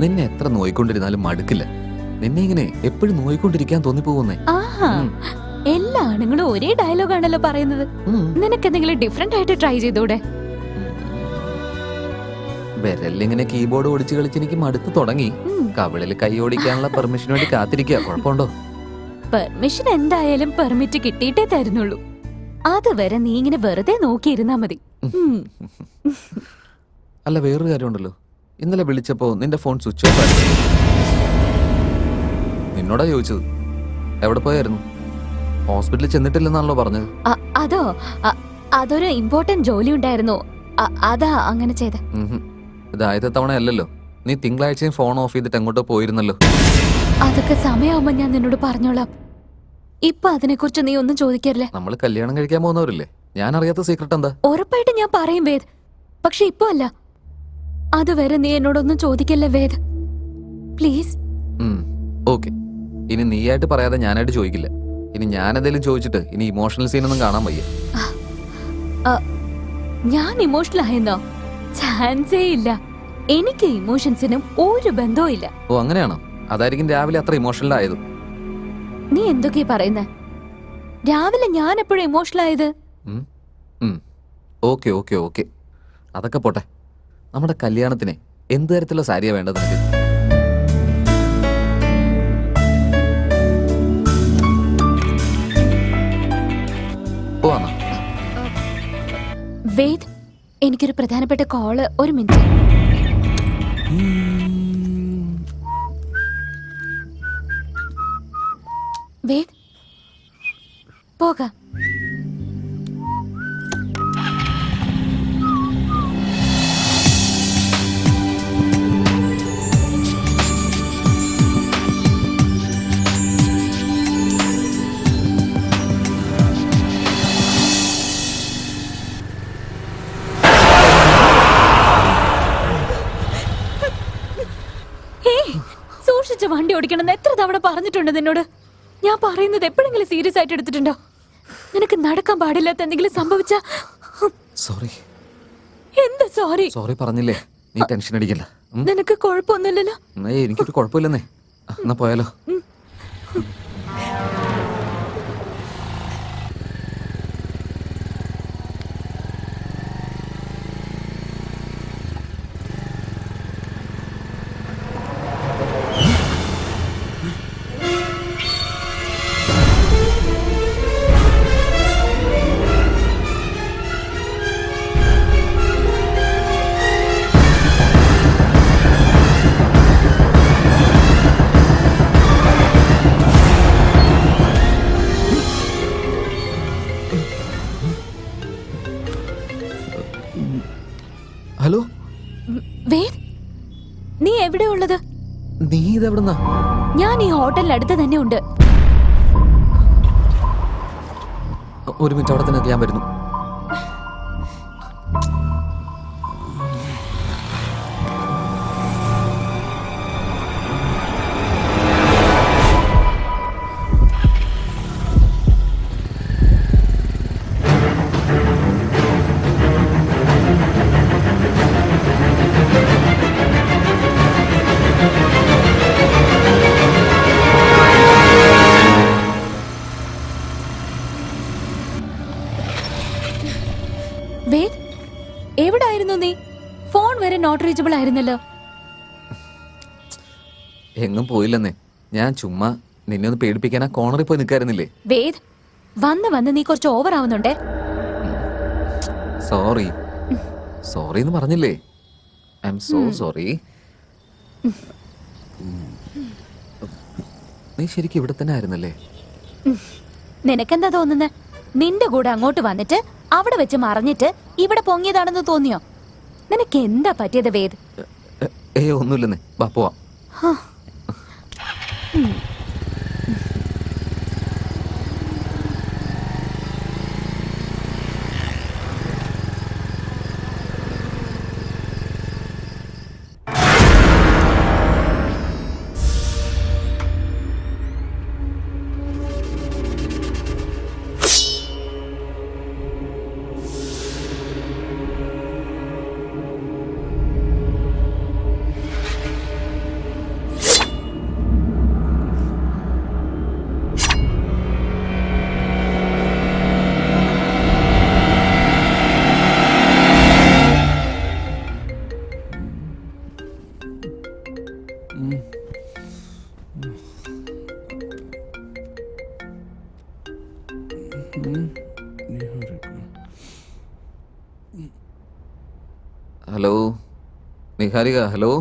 നിന്നെ എത്ര നോയിക്കൊണ്ടിരുന്നാലും മടുക്കില്ല. നിന്നെ ഇങ്ങനെ എപ്പോഴും നോയിക്കൊണ്ടിരിക്കാൻ തോന്നിപ്പോകുന്നേ. ആഹാ, എല്ലാ ആണുങ്ങളും ഒരേ ഡയലോഗ് ആണല്ലോ പറയുന്നത്. നിനക്ക് എന്തെങ്കിലും ഡിഫറെന്റ് ആയിട്ട് ട്രൈ ചെയ്തൂടെ? വിരലിങ്ങനെ കീബോർഡ് ഓടിച്ച് കളിച്ച് എനിക്ക് മടുത്ത് തുടങ്ങി. കവിളിൽ കൈ ഓടിക്കാനുള്ള പെർമിഷന് വേണ്ടി കാത്തിരിക്കുക. കുഴപ്പമുണ്ടോ? പെർമിഷൻ എന്തായാലും പെർമിറ്റ് കിട്ടിയിട്ടേ തരുന്നുള്ളൂ. അതുവരെ നീ ഇങ്ങനെ വെറുതെ നോക്കിയിരുന്നാ മതി. അല്ല, വേറൊരു കാര്യമുണ്ടല്ലോ. ഇന്നലെ വിളിച്ചപ്പോ നിന്റെ ഫോൺ സ്വിച്ച് ഓഫ് ആയിരുന്നു. നിന്നോടാ ചോദിച്ചത്. എവിടെ പോയായിരുന്നു? ഹോസ്പിറ്റലിൽ ചെന്നിട്ടില്ലെന്നാണല്ലോ പറഞ്ഞത്. അതൊരു ഇമ്പോർട്ടന്റ് ജോലി ഉണ്ടായിരുന്നു, അതാ അങ്ങനെ ചെയ്ത. ഇത് ആദ്യത്തെ തവണ അല്ലല്ലോ. നീ തിങ്കളാഴ്ചയും ഫോൺ ഓഫ് ചെയ്തിട്ട് എങ്ങോട്ടോ പോയിരുന്നല്ലോ. അതൊക്കെ സമയമാകുമ്പോ ഞാൻ നിന്നോട് പറഞ്ഞോളാം. ഇപ്പൊ അതിനെ കുറിച്ച് നീ ഒന്നും ചോദിക്കരുല്ലേ. നമ്മൾ കല്യാണം കഴിക്കാൻ പോകുന്നവരില്ലേ? ഞാൻ അറിയാത്ത സീക്രട്ട് എന്താ? ഉറപ്പായിട്ട് ഞാൻ പറയും വേദ്, പക്ഷെ ഇപ്പൊ അല്ല. അതുവരെ നീ എന്നോടൊന്നും ചോദിക്കല്ലേ വേദ്, പ്ലീസ്. ഓക്കെ, ഇനി നീയായിട്ട് പറയാതെ ഞാനായിട്ട് ചോദിക്കില്ല. ഇനി ഞാൻ എന്തെങ്കിലും ചോദിച്ചിട്ട് ഇനി ഇമോഷണൽ സീനൊന്നും കാണാൻ വയ്യ. ഞാൻ ഇമോഷണൽ ആയെന്നോ? ചാൻസേ ഇല്ല. എനിക്ക് ഇമോഷൻസിനും ഒരു ബന്ധവും ഇല്ല. ഓ, അങ്ങനെയാണോ? അതായിരിക്കും രാവിലെ അത്ര ഇമോഷണൽ ആയത്. നീ എന്തൊക്കെയാ പറയുന്നേ? രാവിലെ ഞാൻ എപ്പോഴും ഇമോഷണൽ ആയത്? ഓക്കെ ഓക്കെ ഓക്കെ, അതൊക്കെ പോട്ടെ. നമ്മുടെ കല്യാണത്തിന് എന്ത് തരത്തിലുള്ള സാരിയാ വേണ്ടത് നിനക്ക്? വേദ്, എനിക്കൊരു പ്രധാനപ്പെട്ട കോള്. ഒരു മിനിറ്റ്. വേദ്, പോകാം. സൂക്ഷിച്ച് വണ്ടി ഓടിക്കണമെന്ന് എത്ര തവണ പറഞ്ഞിട്ടുണ്ട് നിന്നോട്? ഞാൻ പറയുന്നത് എപ്പോഴെങ്കിലും സീരിയസ് ആയിട്ട് എടുത്തിട്ടുണ്ടോ? നിനക്ക് നടക്കാൻ പാടില്ലാത്ത എന്തെങ്കിലും സംഭവിച്ച? സോറി. എന്താ സോറി? സോറി പറഞ്ഞില്ലേ? നീ ടെൻഷൻ അടിക്കല്ല. നിനക്ക് കുഴപ്പമൊന്നുമില്ലല്ലോ? എനിക്കൊരു കുഴപ്പമില്ലെന്നേ. എന്നാ പോയാലോ? ഹലോ വേദ്, നീ എവിടെ ഉള്ളത്? നീ ഇതെവിടുന്നാ? ഞാൻ ഈ ഹോട്ടലിനടുത്ത് തന്നെ ഉണ്ട്. ഒരു മിനിറ്റ്, അവിടെ തന്നെ ഞാൻ വരുന്നു. വേദ്, എവിടായിരുന്നു നീ? ഫോൺ വരെ നോട്ട് റീച്ചബിൾ ആയിരുന്നല്ലോ. എങ്ങും പോയില്ലെന്നേ. ഞാൻ ചുമ്മാ നിന്നെ ഒന്ന് പേടിപ്പിക്കാൻ ആ കോണറിൽ പോയി നിൽക്കായിരുന്നില്ലേ? വേദ്, വന്ന് നീ കുറച്ച് ഓവർ ആവുന്നുണ്ടേ. സോറി സോറി എന്ന് പറഞ്ഞില്ലേ? I M so sorry. നീ ശരിക്കും ഇവിടെ തന്നെ ആയിരുന്നല്ലേ? നിനക്കെന്താ തോന്നുന്നത്? നിന്റെ കൂടെ അങ്ങോട്ട് വന്നിട്ട് അവിടെ വെച്ച് മറിഞ്ഞിട്ട് ഇവിടെ പൊങ്ങിയതാണെന്ന് തോന്നിയോ? നിനക്ക് എന്താ പറ്റിയത് വേദ്? ഒന്നുമില്ലെന്നേ. വാ പോവാം. Hello Niharika, hello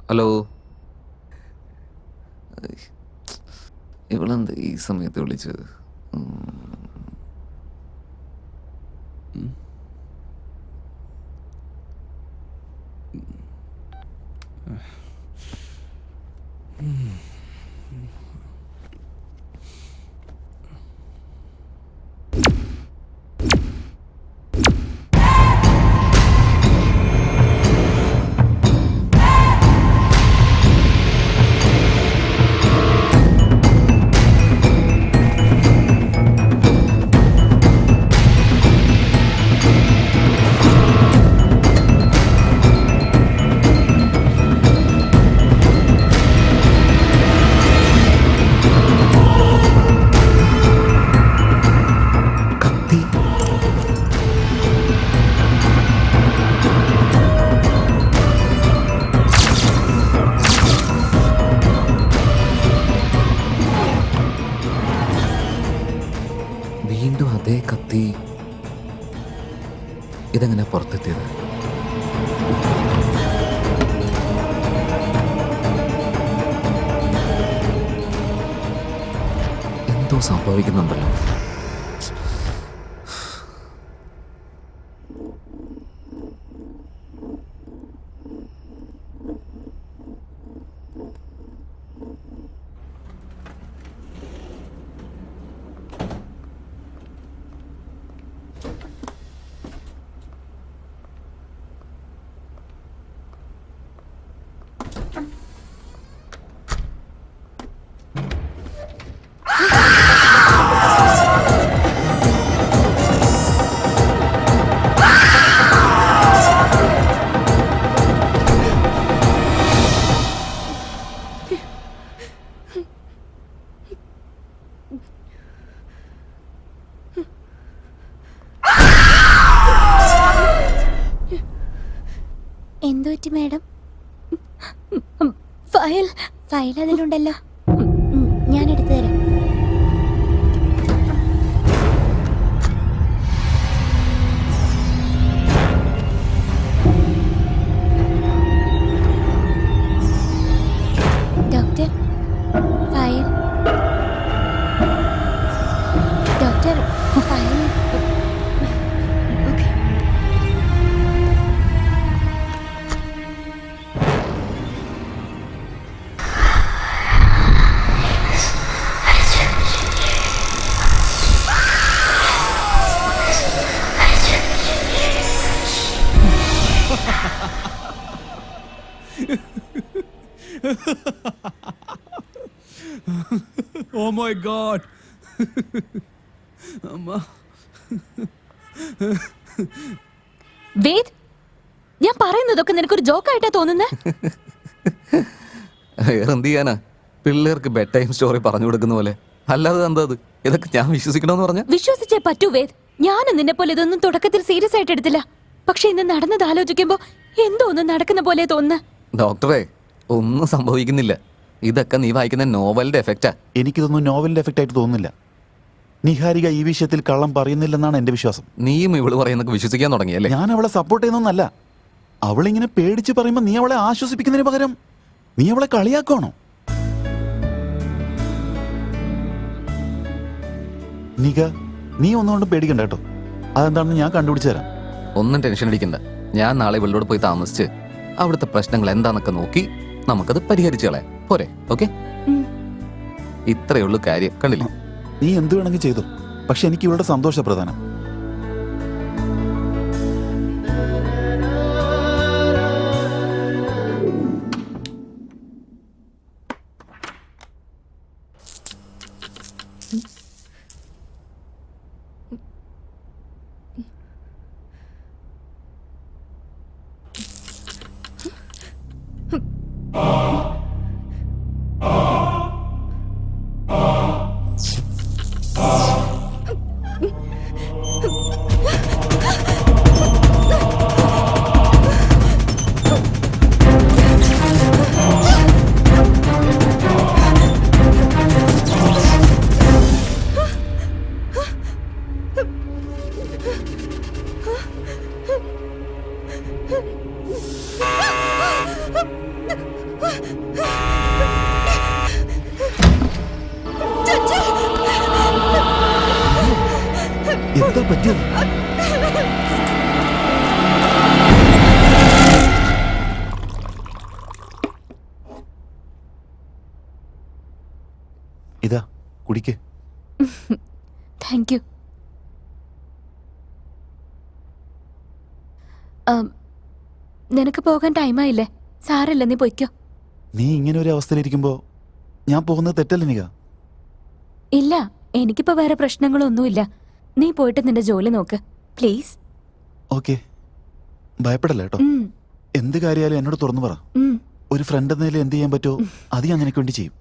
hello. ഇവളെന്താ ഈ സമയത്ത് വിളിച്ചത്? വീണ്ടും അതേ കത്തി. ഇതെങ്ങനെ പുറത്തെത്തിയത്? എന്തോ സംഭവിക്കുന്നുണ്ടല്ലോ. എന്തു പറ്റി മാഡം? ഫയൽ അതിലുണ്ടല്ലോ, ഞാൻ എടുത്തു തരാം. Doctor, file. Doctor, file. Okay. Oh my God. അമ്മ. വേദ്, ഞാൻ പറയുന്നതൊക്കെ നിനക്കൊരു ജോക്കായിട്ടാ തോന്നുന്നേ? എന്ത് ചെയ്യാനാ, പിള്ളേർക്ക് ബെഡ് ടൈം സ്റ്റോറി പറഞ്ഞു കൊടുക്കുന്ന പോലെ. അല്ലാതെ എന്താ അത്? ഇതൊക്കെ ഞാൻ വിശ്വസിക്കണമെന്ന് പറഞ്ഞ? വിശ്വസിച്ചേ പറ്റൂ വേദ്. ഞാനും നിന്നെ പോലെ ഇതൊന്നും തുടക്കത്തിൽ സീരിയസ് ആയിട്ട് എടുത്തില്ല. പക്ഷെ ഇന്ന് നടന്നത് ആലോചിക്കുമ്പോ എന്തോ ഒന്നും നടക്കുന്ന പോലെ തോന്നുന്നു. ഡോക്ടറെ, ഒന്നും സംഭവിക്കുന്നില്ല. ഇതൊക്കെ നീ വായിക്കുന്ന നോവലിന്റെ എഫക്റ്റാ. എനിക്കിതൊന്നും നോവലിന്റെ എഫക്റ്റ് ആയിട്ട് തോന്നുന്നില്ല. നിഹാരിക ഈ വിഷയത്തിൽ കള്ളം പറയുന്നില്ലെന്നാണ് എന്റെ വിശ്വാസം. നീയും ഇവള് പറയുന്നൊക്കെ വിശ്വസിക്കാൻ തുടങ്ങിയല്ലേ? ഞാൻ അവളെ സപ്പോർട്ട് ചെയ്യുന്നൊന്നല്ല. അവളിങ്ങനെ പേടിച്ച് പറയുമ്പോൾ നീ അവളെ ആശ്വസിപ്പിക്കുന്നതിന് പകരം നീ അവളെ കളിയാക്കണോ? നിക, നീ ഒന്നുകൊണ്ടും പേടിക്കണ്ട കേട്ടോ. അതെന്താണെന്ന് ഞാൻ കണ്ടുപിടിച്ചു തരാം. ഒന്നും ടെൻഷൻ അടിക്കണ്ട. ഞാൻ നാളെ ഇവളോട് പോയി താമസിച്ച് അവിടുത്തെ പ്രശ്നങ്ങൾ എന്താന്നൊക്കെ നോക്കി നമുക്കത് പരിഹരിച്ചു കളയാം. പോരെ? ഓക്കെ, ഇത്രയുള്ളൂ കാര്യം. കണ്ടില്ലേ? നീ എന്ത് വേണമെങ്കിൽ ചെയ്തു, പക്ഷെ എനിക്ക് ഇവളുടെ സന്തോഷ പ്രധാനം. എന്താ പറ്റിയത്? ഇതാ കുടിക്ക്. Thank you. നിനക്ക് പോകാൻ ടൈമായില്ലേ? സാരല്ല, നീ പൊയ്ക്കോ. നീ ഇങ്ങനെ ഒരു അവസ്ഥയിലിരിക്കുമ്പോ ഞാൻ പോകുന്നത് തെറ്റല്ലേ നിക? ഇല്ല, എനിക്കിപ്പോ വേറെ പ്രശ്നങ്ങളൊന്നുമില്ല. നീ പോയിട്ട് നിന്റെ ജോലി നോക്ക് പ്ലീസ്. ഓക്കെ, ഭയപ്പെടല്ല കേട്ടോ. എന്ത് കാര്യമായാലും എന്നോട് തുറന്നു പറ. ഒരു ഫ്രണ്ട് എന്ന നിലയിൽ എന്ത് ചെയ്യാൻ പറ്റുമോ അത് ഞാൻ നിനക്ക് വേണ്ടി ചെയ്യും.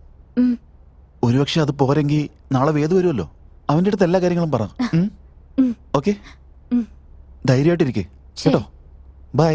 ഒരുപക്ഷെ അത് പോരെങ്കിൽ നാളെ വേദ വരുമല്ലോ, അവന്റെ അടുത്ത് എല്ലാ കാര്യങ്ങളും പറ. ഓക്കെ, ധൈര്യമായിട്ടിരിക്കേ കേട്ടോ. ബൈ.